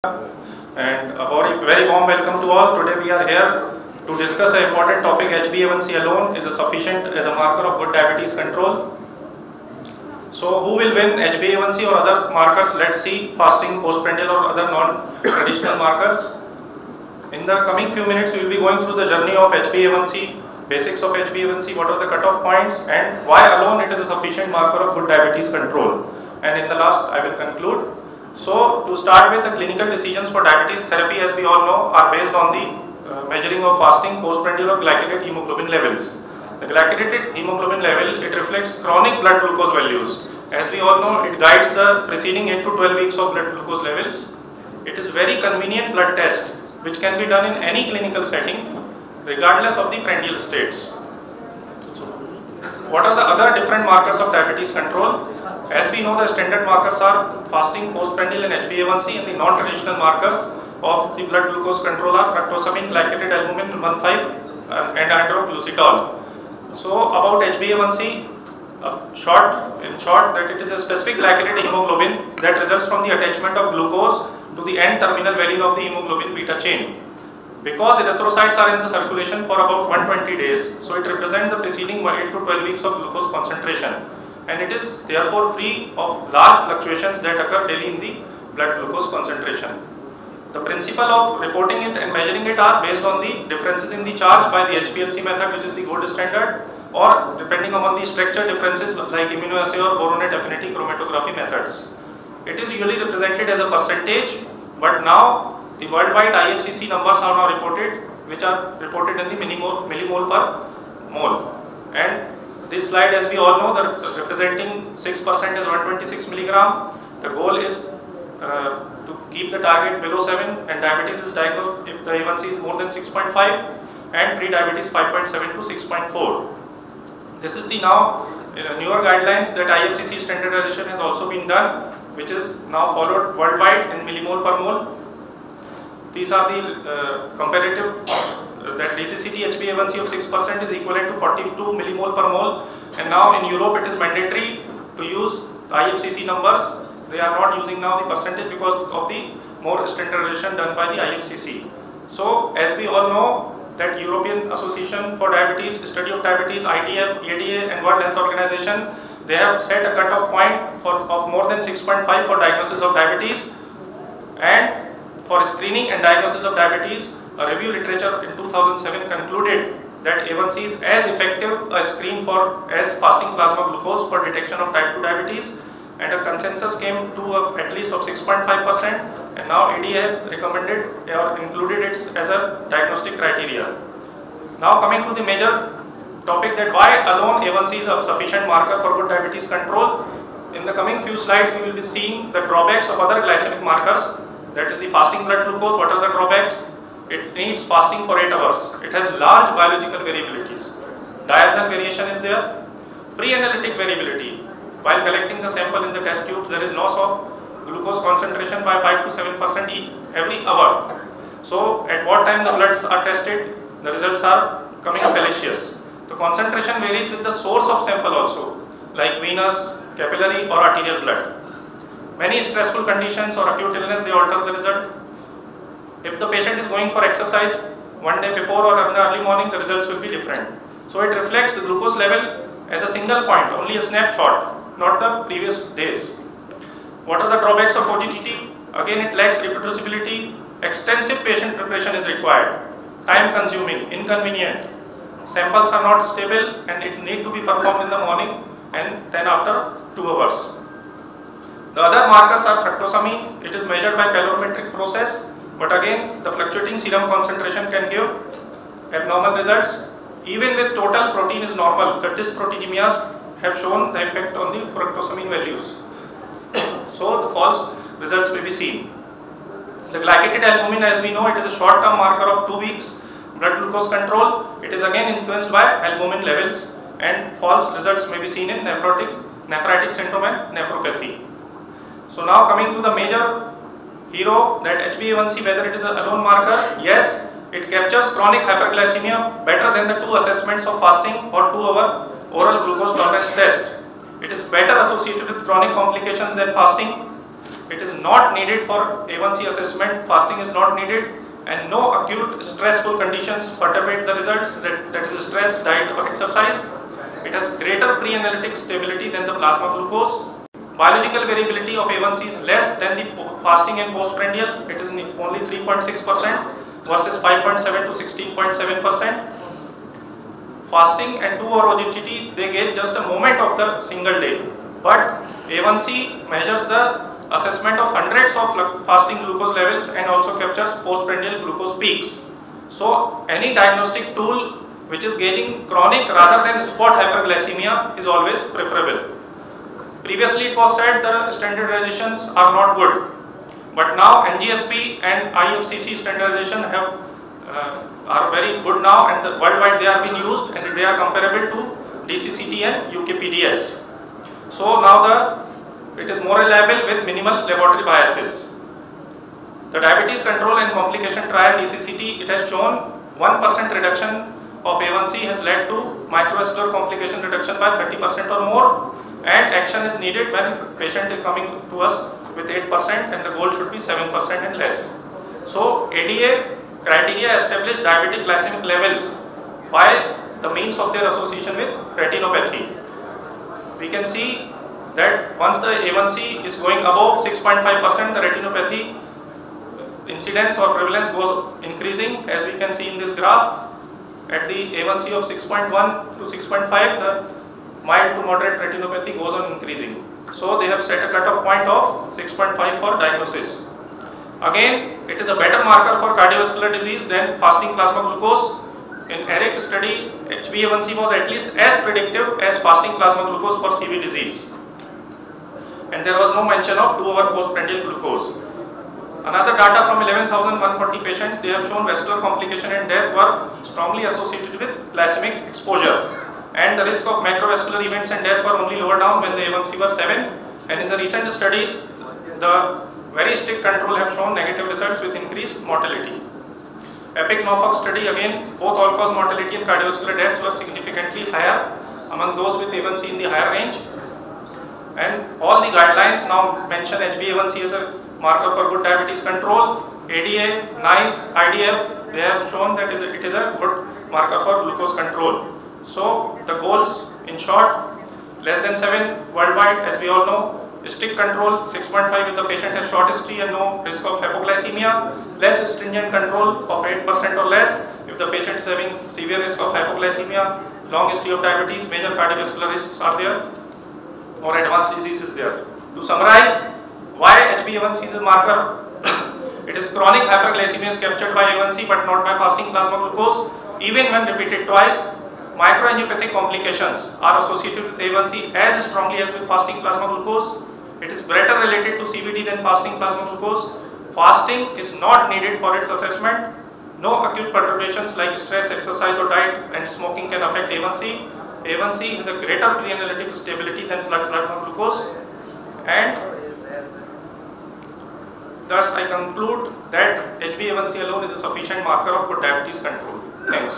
And a very warm welcome to all. Today we are here to discuss an important topic. HbA1c alone is sufficient as a marker of good diabetes control. So who will win, HbA1c or other markers? Let's see, fasting, postprandial or other non-traditional markers. In the coming few minutes we will be going through the journey of HbA1c, basics of HbA1c, what are the cutoff points and why alone it is a sufficient marker of good diabetes control. And in the last I will conclude. So to start with, the clinical decisions for diabetes therapy, as we all know, are based on the measuring of fasting, postprandial or glycated hemoglobin levels. The glycated hemoglobin level, it reflects chronic blood glucose values. As we all know, it guides the preceding 8 to 12 weeks of blood glucose levels. It is very convenient blood test which can be done in any clinical setting regardless of the prandial states. So, what are the other different markers of diabetes control? As we know, the standard markers are fasting, postprandial and HbA1c, and the non-traditional markers of the blood glucose control are fructosamine, glycated albumin 1,5 and hydroglucidol. So about HbA1c, in short that it is a specific glycated hemoglobin that results from the attachment of glucose to the N-terminal value of the hemoglobin beta chain. Because erythrocytes are in the circulation for about 120 days, so it represents the preceding 8 to 12 weeks of glucose concentration. And it is therefore free of large fluctuations that occur daily in the blood glucose concentration. The principle of reporting it and measuring it are based on the differences in the charge by the HPLC method, which is the gold standard, or depending upon the structure differences like immunoassay or boronate affinity chromatography methods. It is usually represented as a percentage, but now the worldwide IFCC numbers are now reported, which are reported in the millimole per mole. And this slide, as we all know, the representing 6% is 126 milligram. The goal is to keep the target below 7, and diabetes is diagnosed if the A1c is more than 6.5 and pre-diabetes 5.7 to 6.4. This is the now newer guidelines that IFCC standardization has also been done, which is now followed worldwide in millimole per mole. These are the comparative. That DCCT HbA1c of 6% is equivalent to 42 millimole per mole, and now in Europe it is mandatory to use IFCC numbers. They are not using now the percentage because of the more standardization done by the IFCC. So as we all know that European Association for Diabetes, Study of Diabetes, IDF, EDA and World Health Organization, they have set a cutoff point of more than 6.5 for diagnosis of diabetes, and for screening and diagnosis of diabetes, a review literature in 2007 concluded that A1c is as effective a screen as fasting plasma glucose for detection of type 2 diabetes, and a consensus came to at least of 6.5%, and now ADA has recommended or included it as a diagnostic criteria. Now coming to the major topic, that why alone A1c is a sufficient marker for good diabetes control. In the coming few slides we will be seeing the drawbacks of other glycemic markers, that is the fasting blood glucose. What are the drawbacks? It needs fasting for 8 hours. It has large biological variabilities. Diurnal variation is there. Pre-analytic variability. While collecting the sample in the test tubes, there is loss of glucose concentration by 5 to 7% every hour. So at what time the bloods are tested, the results are coming fallacious. The concentration varies with the source of sample also, like venous, capillary or arterial blood. Many stressful conditions or acute illness, they alter the result. If the patient is going for exercise one day before or in the early morning, the results will be different. So it reflects the glucose level as a single point, only a snapshot, not the previous days. What are the drawbacks of OGTT? Again, it lacks reproducibility. Extensive patient preparation is required. Time consuming, inconvenient. Samples are not stable and it need to be performed in the morning and then after 2 hours. The other markers are fructosamine. It is measured by calorimetric process. But again, the fluctuating serum concentration can give abnormal results. Even with total protein is normal, the dysproteinemias have shown the effect on the fructosamine values. So the false results may be seen. The glycated albumin, as we know, it is a short-term marker of 2 weeks blood glucose control. It is again influenced by albumin levels, and false results may be seen in nephritic syndrome and nephropathy. So now coming to the major hero, that HbA1c, whether it is a alone marker. Yes, it captures chronic hyperglycemia better than the 2 assessments of fasting or 2-hour oral glucose tolerance test. It is better associated with chronic complications than fasting. it is not needed for A1C assessment, fasting is not needed, and no acute stressful conditions perturbate the results, that is stress, diet or exercise. It has greater pre-analytic stability than the plasma glucose. Biological variability of A1C is less than the fasting and postprandial. It is only 3.6% versus 5.7 to 16.7%. Fasting and 2-hour OGTT, they get just a moment of the single day. But A1C measures the assessment of hundreds of fasting glucose levels and also captures postprandial glucose peaks. So any diagnostic tool which is gauging chronic rather than spot hyperglycemia is always preferable. Previously it was said the standardizations are not good, but now NGSP and IFCC standardization are very good now, and worldwide they are being used and they are comparable to DCCT and UKPDS. So now it is more reliable with minimal laboratory biases. The diabetes control and complication trial DCCT, it has shown 1% reduction of A1C has led to microvascular complication reduction by 30% or more, and action is needed when patient is coming to us with 8% and the goal should be 7% and less. So ADA criteria establish diabetic glycemic levels by the means of their association with retinopathy. We can see that once the A1C is going above 6.5%, the retinopathy incidence or prevalence goes increasing, as we can see in this graph. At the A1C of 6.1 to 6.5, the mild to moderate retinopathy goes on increasing. So they have set a cutoff point of 6.5 for diagnosis. Again, it is a better marker for cardiovascular disease than fasting plasma glucose. In ERIC study, HbA1c was at least as predictive as fasting plasma glucose for CV disease. And there was no mention of 2-hour postprandial glucose. Another data from 11,140 patients, they have shown vascular complication and death were strongly associated with glycemic exposure. And the risk of macrovascular events and death were only lower down when the A1C was 7. And in the recent studies, the very strict control have shown negative results with increased mortality. EPIC-Norfolk study, again, both all-cause mortality and cardiovascular deaths were significantly higher among those with A1C in the higher range. And all the guidelines now mention HbA1c as a marker for good diabetes control. ADA, NICE, IDF, they have shown that it is a good marker for glucose control. So the goals, in short, less than 7 worldwide, as we all know. Strict control 6.5 if the patient has short history and no risk of hypoglycemia. Less stringent control of 8% or less if the patient is having severe risk of hypoglycemia, long history of diabetes, major cardiovascular risks are there, or advanced disease is there. To summarize, why HbA1c is a marker? It is chronic hyperglycemia is captured by A1c but not by fasting plasma glucose. Even when repeated twice, microangiopathic complications are associated with A1c as strongly as with fasting plasma glucose. It is better related to CVD than fasting plasma glucose. Fasting is not needed for its assessment. No acute perturbations like stress, exercise or diet and smoking can affect A1c. A1c is a greater pre-analytic stability than blood plasma glucose, and thus I conclude that HbA1c alone is a sufficient marker of good diabetes control. Thanks.